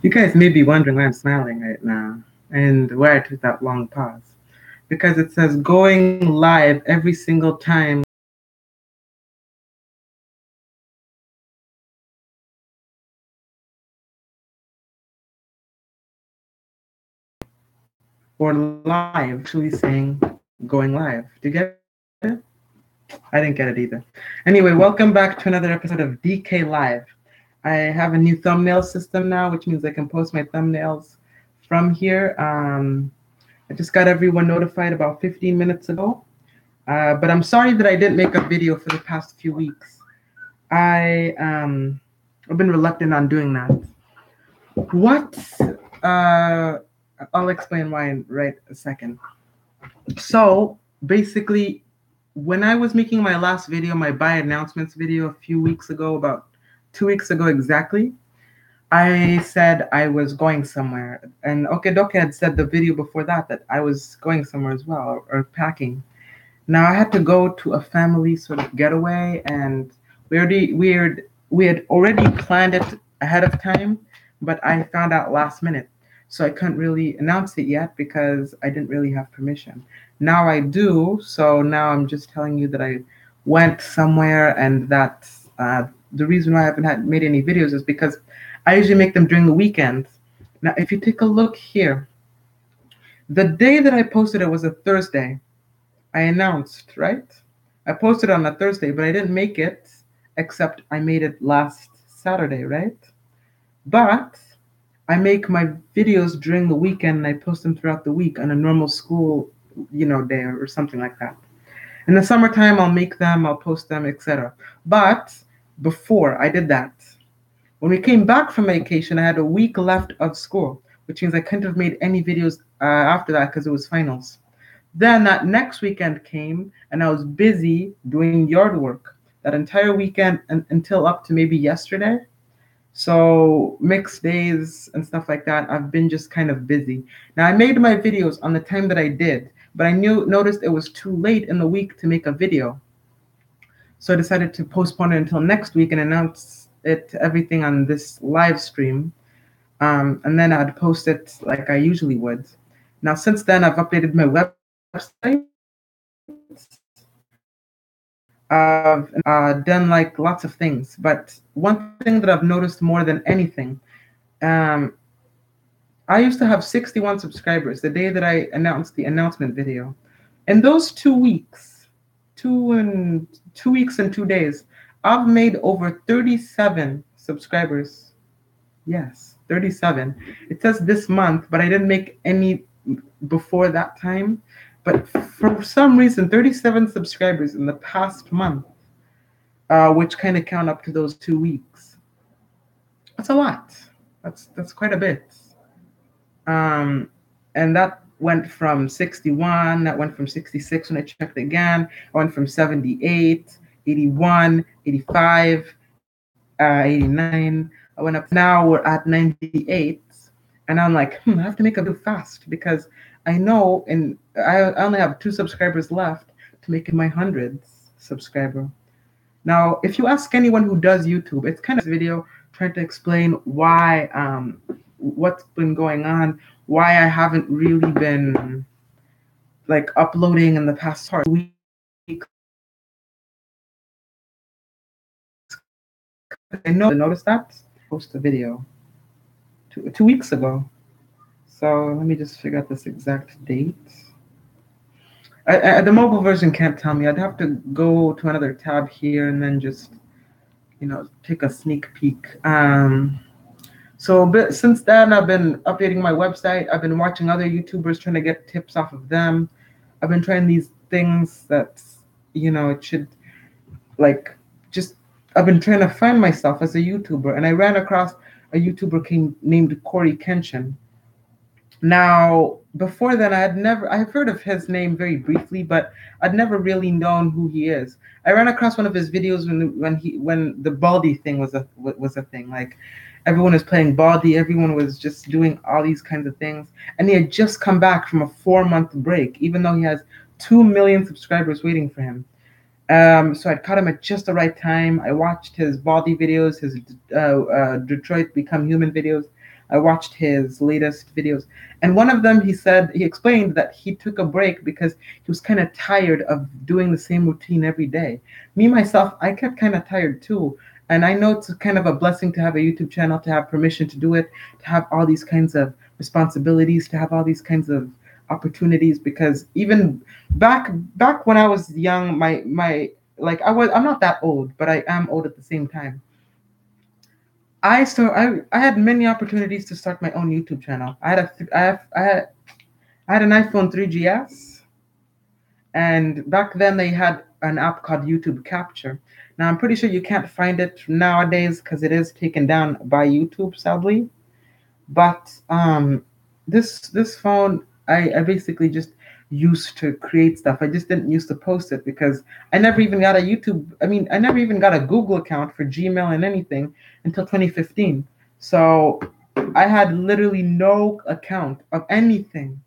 You guys may be wondering why I'm smiling right now and why I took that long pause. Because it says going live every single time or live, actually saying going live. Do you get it? I didn't get it either. Anyway, welcome back to another episode of DK Live. I have a new thumbnail system now, which means I can post my thumbnails from here. I just got everyone notified about 15 minutes ago. But I'm sorry that I didn't make a video for the past few weeks. I've been reluctant on doing that. What? Uh, I'll explain why in right a second. So basically, when I was making my last video, my buy announcements video a few weeks ago, about 2 weeks ago exactly, I said I was going somewhere. And Okedoke had said the video before that I was going somewhere as well, or packing. Now I had to go to a family sort of getaway, and we had already planned it ahead of time, but I found out last minute, so I couldn't really announce it yet because I didn't really have permission. Now I do, so now I'm just telling you that I went somewhere, and that the reason why I haven't had made any videos is because I usually make them during the weekends. Now, if you take a look here, the day that I posted it was a Thursday. I announced, right? I posted on a Thursday, but I didn't make it, except I made it last Saturday, right? But I make my videos during the weekend and I post them throughout the week on a normal school, day or something like that. In the summertime, I'll make them, I'll post them, etc. But before I did that, when we came back from vacation, I had a week left of school, which means I couldn't have made any videos after that because it was finals. Then that next weekend came, and I was busy doing yard work that entire weekend until up to maybe yesterday. So mixed days and stuff like that. I've been just kind of busy. Now I made my videos on the time that I did, but I noticed it was too late in the week to make a video. So I decided to postpone it until next week and announce it everything on this live stream. And then I'd post it like I usually would. Now since then I've updated my website. I've done like lots of things, but one thing that I've noticed more than anything, um, I used to have 61 subscribers the day that I announced the announcement video. In those 2 weeks, 2 weeks and 2 days, I've made over 37 subscribers. Yes, 37. It says this month, but I didn't make any before that time. But for some reason, 37 subscribers in the past month, which kind of count up to those 2 weeks. That's a lot. That's quite a bit. Um, and that went from 61, that went from 66 when I checked again, I went from 78, 81, 85, 89. I went up, now we're at 98. And I'm like, I have to make a video fast because I know I only have 2 subscribers left to make it my 100th subscriber. Now, if you ask anyone who does YouTube, it's kind of this video trying to explain why, what's been going on, why I haven't really been like uploading in the past weeks. I know, notice that post a video 2 weeks ago. So let me just figure out this exact date. The mobile version can't tell me. I'd have to go to another tab here and then just, take a sneak peek. But since then, I've been updating my website. I've been watching other YouTubers, trying to get tips off of them. I've been trying these things that, it should, like, just, I've been trying to find myself as a YouTuber. And I ran across a YouTuber named Corey Kenshin. Now, before then, I've heard of his name very briefly, but I'd never really known who he is. I ran across one of his videos when the Baldi thing was a thing. Like, everyone was playing Baldi, everyone was just doing all these kinds of things, and he had just come back from a 4-month break, even though he has 2 million subscribers waiting for him. So I caught him at just the right time. I watched his Baldi videos, his Detroit Become Human videos. I watched his latest videos, and one of them he explained that he took a break because he was kind of tired of doing the same routine every day. Me myself, I kept kind of tired too, and I know it's kind of a blessing to have a YouTube channel, to have permission to do it, to have all these kinds of responsibilities, to have all these kinds of opportunities. Because even back when I was young, my like I'm not that old, but I am old at the same time. I had many opportunities to start my own YouTube channel. I had an iPhone 3GS, and back then they had an app called YouTube Capture. Now I'm pretty sure you can't find it nowadays because it is taken down by YouTube, sadly. But this phone I basically just used to create stuff. I just didn't use to post it because I never even got a YouTube. I mean, I never even got a Google account for Gmail and anything until 2015. So I had literally no account of anything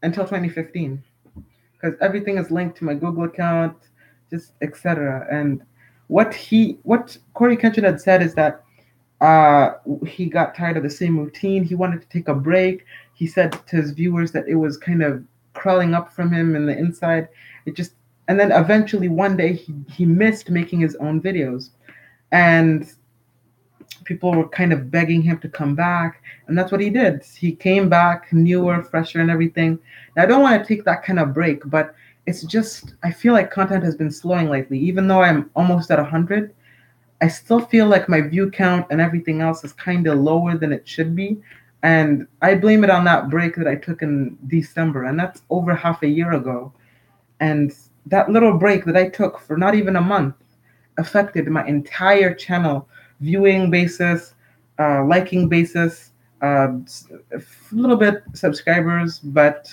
until 2015 because everything is linked to my Google account, just etc. And what Corey Kenshin had said is that uh, he got tired of the same routine. He wanted to take a break. He said to his viewers that it was kind of crawling up from him in the inside. It just, and then eventually one day he missed making his own videos, and people were kind of begging him to come back, and that's what he did. He came back newer, fresher, and everything. Now, I don't want to take that kind of break, but it's just I feel like content has been slowing lately. Even though I'm almost at 100, I still feel like my view count and everything else is kind of lower than it should be. And I blame it on that break that I took in December, and that's over half a year ago. And that little break that I took for not even a month affected my entire channel viewing basis, liking basis, a little bit subscribers, but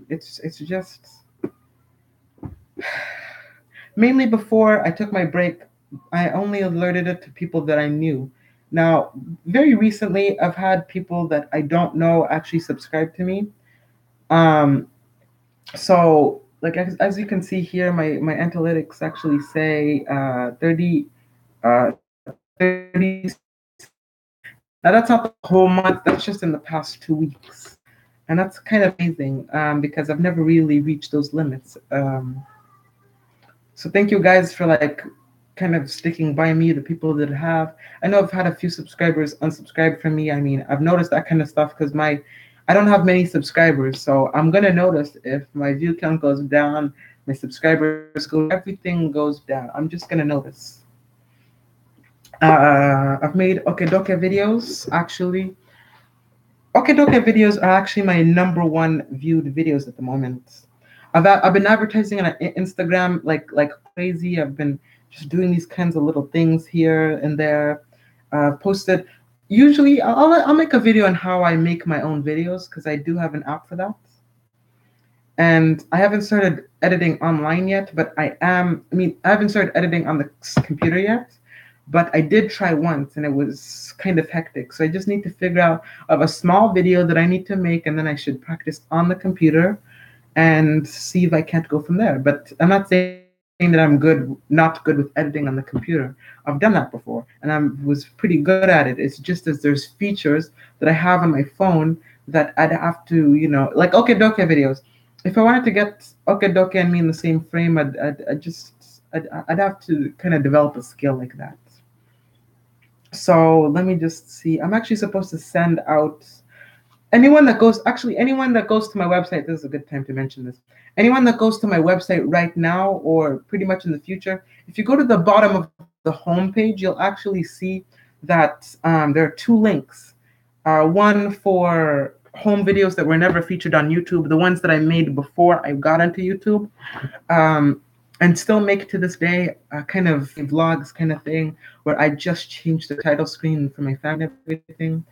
it's just mainly before I took my break, I only alerted it to people that I knew. Now, very recently, I've had people that I don't know actually subscribe to me. Um, so, like as you can see here, my analytics actually say 30. Now that's not the whole month. That's just in the past 2 weeks, and that's kind of amazing because I've never really reached those limits. So thank you guys for like kind of sticking by me, the people that have. I know I've had a few subscribers unsubscribe from me. I mean, I've noticed that kind of stuff because I don't have many subscribers, so I'm gonna notice if my view count goes down, my subscribers go, everything goes down. I'm just gonna notice. I've made Okedoke videos actually. Okedoke videos are actually my number one viewed videos at the moment. I've been advertising on Instagram like crazy. I've been just doing these kinds of little things here and there. Posted. Usually, I'll make a video on how I make my own videos because I do have an app for that. And I haven't started editing online yet, but I am. I mean, I haven't started editing on the computer yet, but I did try once, and it was kind of hectic. So I just need to figure out of a small video that I need to make, and then I should practice on the computer and see if I can't go from there. But I'm not saying that I'm not good with editing on the computer. I've done that before, and I was pretty good at it. It's just as there's features that I have on my phone that I'd have to, like Okedoke videos. If I wanted to get Okedoke and me in the same frame, I'd have to kind of develop a skill like that. So let me just see. I'm actually supposed to send out anyone that goes to my website. This is a good time to mention this. Anyone that goes to my website right now or pretty much in the future, if you go to the bottom of the homepage, you'll actually see that there are two links. One for home videos that were never featured on YouTube, the ones that I made before I got into YouTube, and still make to this day kind of vlogs kind of thing where I just changed the title screen for my family and everything.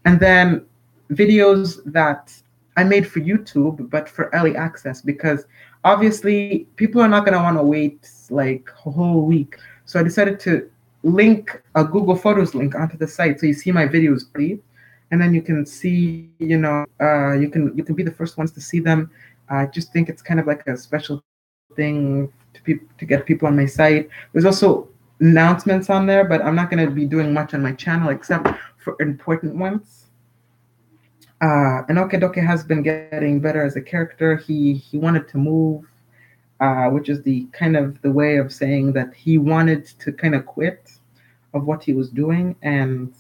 And then videos that I made for YouTube, but for early access, because obviously people are not going to want to wait like a whole week. So I decided to link a Google Photos link onto the site so you see my videos free, and then you can see, you can be the first ones to see them. I just think it's kind of like a special thing to get people on my site. There's also announcements on there, but I'm not going to be doing much on my channel except for important ones. And Okedoke has been getting better as a character. He wanted to move, which is the kind of the way of saying that he wanted to kind of quit of what he was doing, and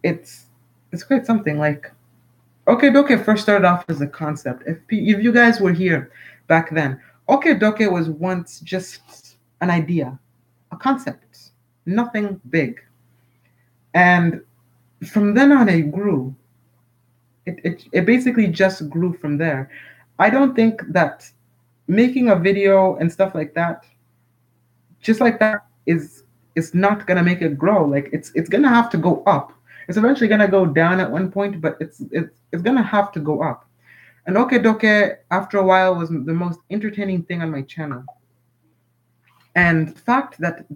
it's it's quite something. Like Okedoke first started off as a concept. If you guys were here back then, Okedoke was once just an idea, a concept, nothing big, and from then on it grew. It basically just grew from there. I don't think that making a video and stuff like that, just like that, is not gonna make it grow. Like it's gonna have to go up. It's eventually gonna go down at one point, but it's gonna have to go up. And Okedoke, after a while, was the most entertaining thing on my channel. And the fact that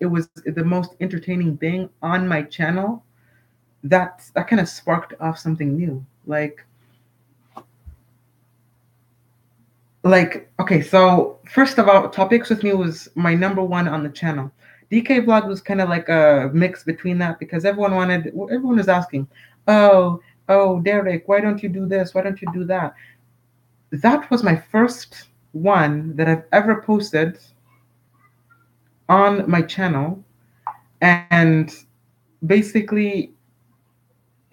it was the most entertaining thing on my channel, that kind of sparked off something new. Like okay, so first of all, Topics with Me was my number one on the channel. DK Vlog was kind of like a mix between that, because everyone was asking, oh Derek, why don't you do this, why don't you do that? That was my first one that I've ever posted on my channel, and basically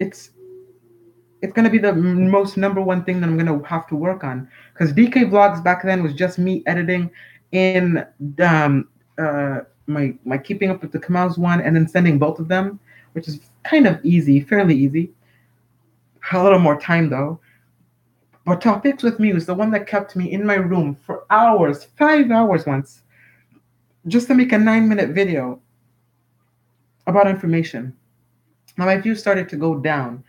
it's going to be the most number one thing that I'm going to have to work on, because DK Vlogs back then was just me editing in my Keeping Up with the Kamals one, and then sending both of them, which is kind of easy, fairly easy. A little more time though. But Topics with Me was the one that kept me in my room for hours, 5 hours once, just to make a 9-minute video about information. Now my views started to go down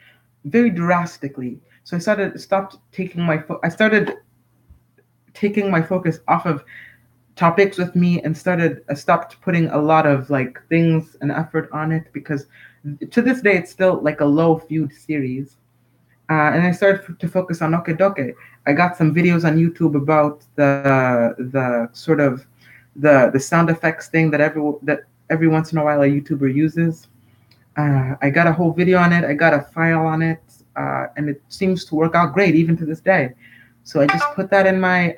very drastically, so I started taking my focus off of Topics with Me, and stopped putting a lot of like things and effort on it, because to this day it's still like a low viewed series. And I started to focus on Okedoke. I got some videos on YouTube about the sort of the sound effects thing that every once in a while a YouTuber uses. I got a whole video on it. I got a file on it, and it seems to work out great even to this day. So I just put that in my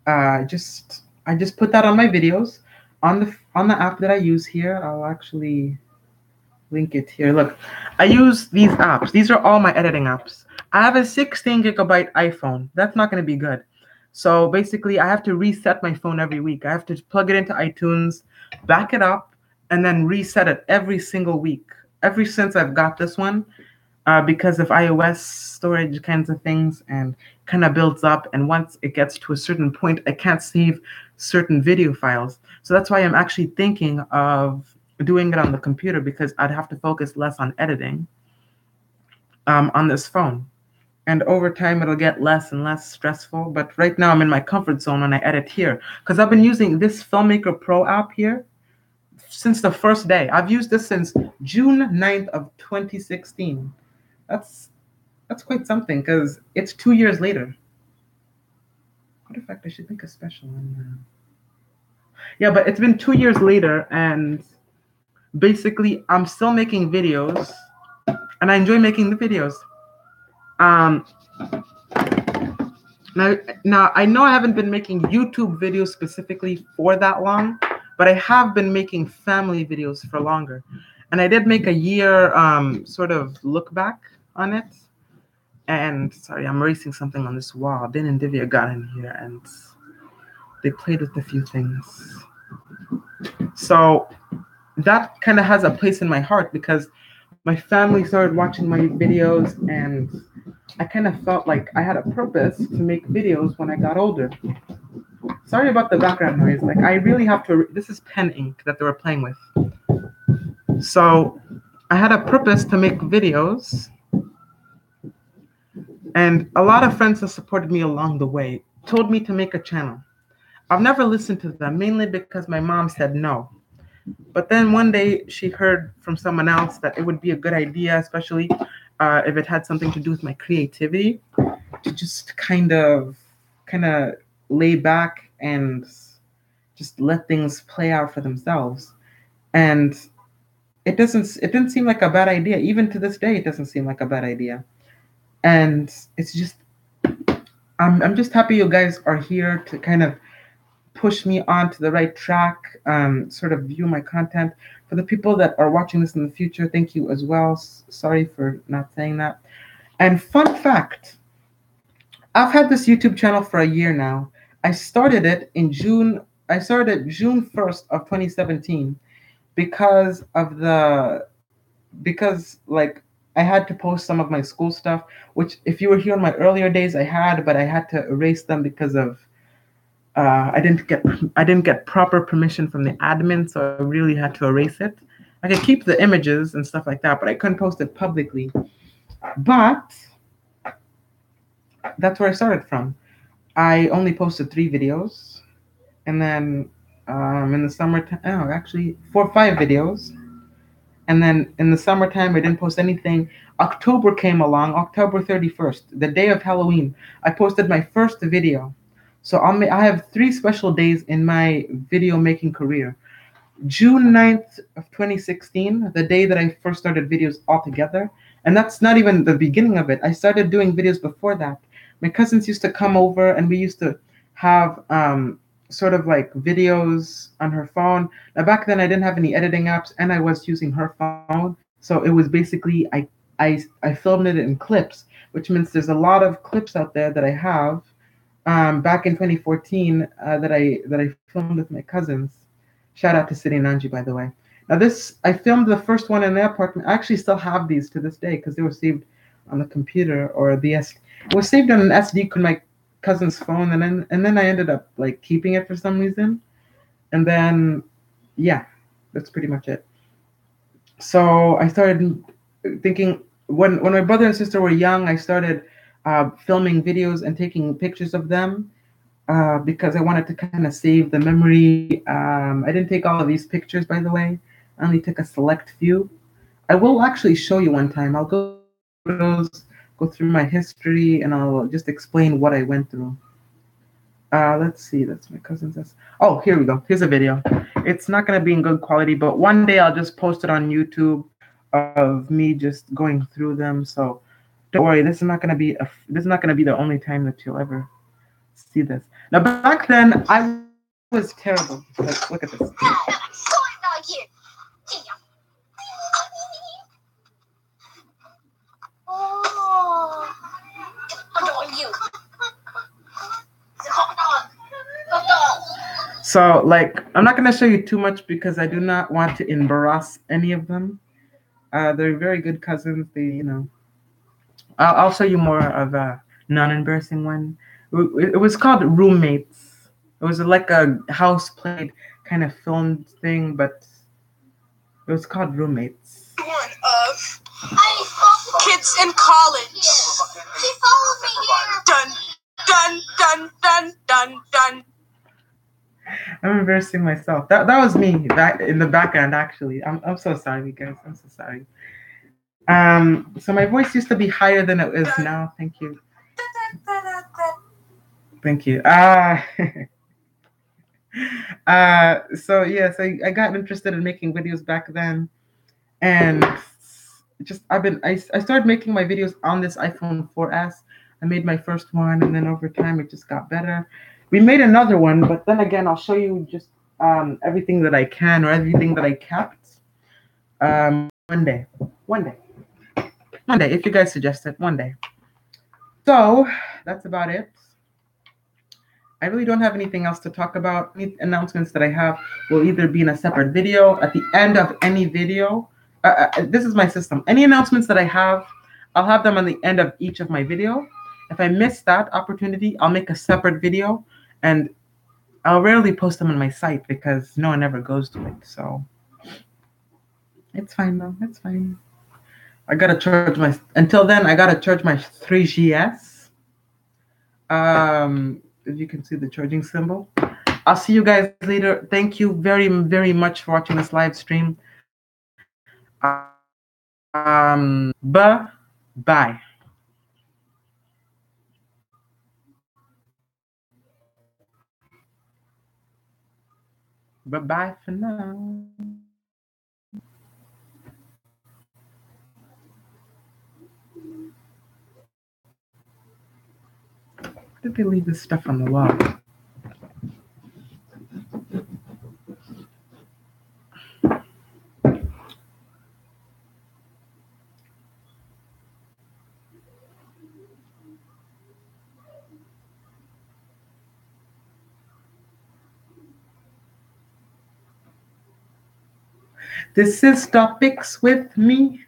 I just put that on my videos on the app that I use here. I'll actually link it here. Look, I use these apps. These are all my editing apps. I have a 16 gigabyte iPhone. That's not going to be good. So basically, I have to reset my phone every week. I have to plug it into iTunes, back it up, and then reset it every single week. Ever since I've got this one, because of iOS storage kinds of things, and kind of builds up. And once it gets to a certain point, I can't save certain video files. So that's why I'm actually thinking of doing it on the computer, because I'd have to focus less on editing on this phone. And over time, it'll get less and less stressful. But right now, I'm in my comfort zone when I edit here, because I've been using this Filmmaker Pro app here since the first day. I've used this since June 9th of 2016. That's quite something, because it's 2 years later. What in fact, I should make a special one. Yeah, but it's been 2 years later, and basically I'm still making videos, and I enjoy making the videos. Now I know I haven't been making YouTube videos specifically for that long, but I have been making family videos for longer. And I did make a year sort of look back on it. And sorry, I'm erasing something on this wall. Din and Divya got in here and they played with a few things. So that kind of has a place in my heart, because my family started watching my videos, and I kind of felt like I had a purpose to make videos when I got older. Sorry about the background noise. Like, I really have to. This is pen ink that they were playing with. So I had a purpose to make videos, and a lot of friends that supported me along the way told me to make a channel. I've never listened to them, mainly because my mom said no. But then one day she heard from someone else that it would be a good idea, especially if it had something to do with my creativity, to just kind of lay back and just let things play out for themselves. And it didn't seem like a bad idea. Even to this day, it doesn't seem like a bad idea. And it's just I'm just happy you guys are here to kind of push me onto the right track, sort of view my content. For the people that are watching this in the future, thank you as well. Sorry for not saying that. And fun fact, I've had this YouTube channel for a year now. I started it in June. I started June 1st of 2017 because of the because like I had to post some of my school stuff, which if you were here in my earlier days, I had, but I had to erase them because of I didn't get proper permission from the admin, so I really had to erase it. I could keep the images and stuff like that, but I couldn't post it publicly. But that's where I started from. I only posted 3 videos, and then in the summertime, oh, actually 4 or 5 videos, and then in the summertime I didn't post anything. October came along, October 31st, the day of Halloween. I posted my first video. So I have 3 special days in my video making career. June 9th of 2016, the day that I first started videos altogether. And that's not even the beginning of it. I started doing videos before that. My cousins used to come over and we used to have sort of like videos on her phone. Now back then I didn't have any editing apps and I was using her phone. So it was basically I filmed it in clips, which means there's a lot of clips out there that I have back in 2014 that I filmed with my cousins. Shout out to City Nanji, by the way. Now this, I filmed the first one in the apartment. I actually still have these to this day because they were saved on the computer or it was saved on an SD on my cousin's phone, and then I ended up like keeping it for some reason, and then yeah, that's pretty much it. So I started thinking when my brother and sister were young, I started filming videos and taking pictures of them because I wanted to kind of save the memory. I didn't take all of these pictures, by the way. I only took a select few. I will actually show you one time. I'll go through my photos, go through my history, and I'll just explain what I went through. Let's see. That's my cousin's. Oh, here we go. Here's a video. It's not gonna be in good quality, but one day I'll just post it on YouTube of me just going through them. So don't worry. This is not gonna be the only time that you'll ever see this. Now back then I was terrible. Look at this. So like I'm not gonna show you too much because I do not want to embarrass any of them. They're very good cousins. I'll show you more of a non-embarrassing one. It was called Roommates. It was like a house played kind of filmed thing, but it was called Roommates. One of kids in college. He followed me here. Dun, dun, dun, dun, dun, dun. I'm embarrassing myself. That was me back in the background actually. I'm so sorry, guys. I'm so sorry. So my voice used to be higher than it is now. Thank you. Thank you. So yes, I got interested in making videos back then, and I started making my videos on this iPhone 4S. I made my first one, and then over time it just got better. We made another one, but then again, I'll show you just everything that I can or everything that I kept. One day, one day, one day, if you guys suggest it, one day. So that's about it. I really don't have anything else to talk about. Any announcements that I have will either be in a separate video at the end of any video. This is my system. Any announcements that I have, I'll have them on the end of each of my video. If I miss that opportunity, I'll make a separate video, and I'll rarely post them on my site because no one ever goes to it. So it's fine though. It's fine. I gotta charge my. Until then, I gotta charge my 3GS. If you can see the charging symbol. I'll see you guys later. Thank you very, very much for watching this live stream. Bye. Bye-bye for now. Did they leave this stuff on the wall? This is Topics with me.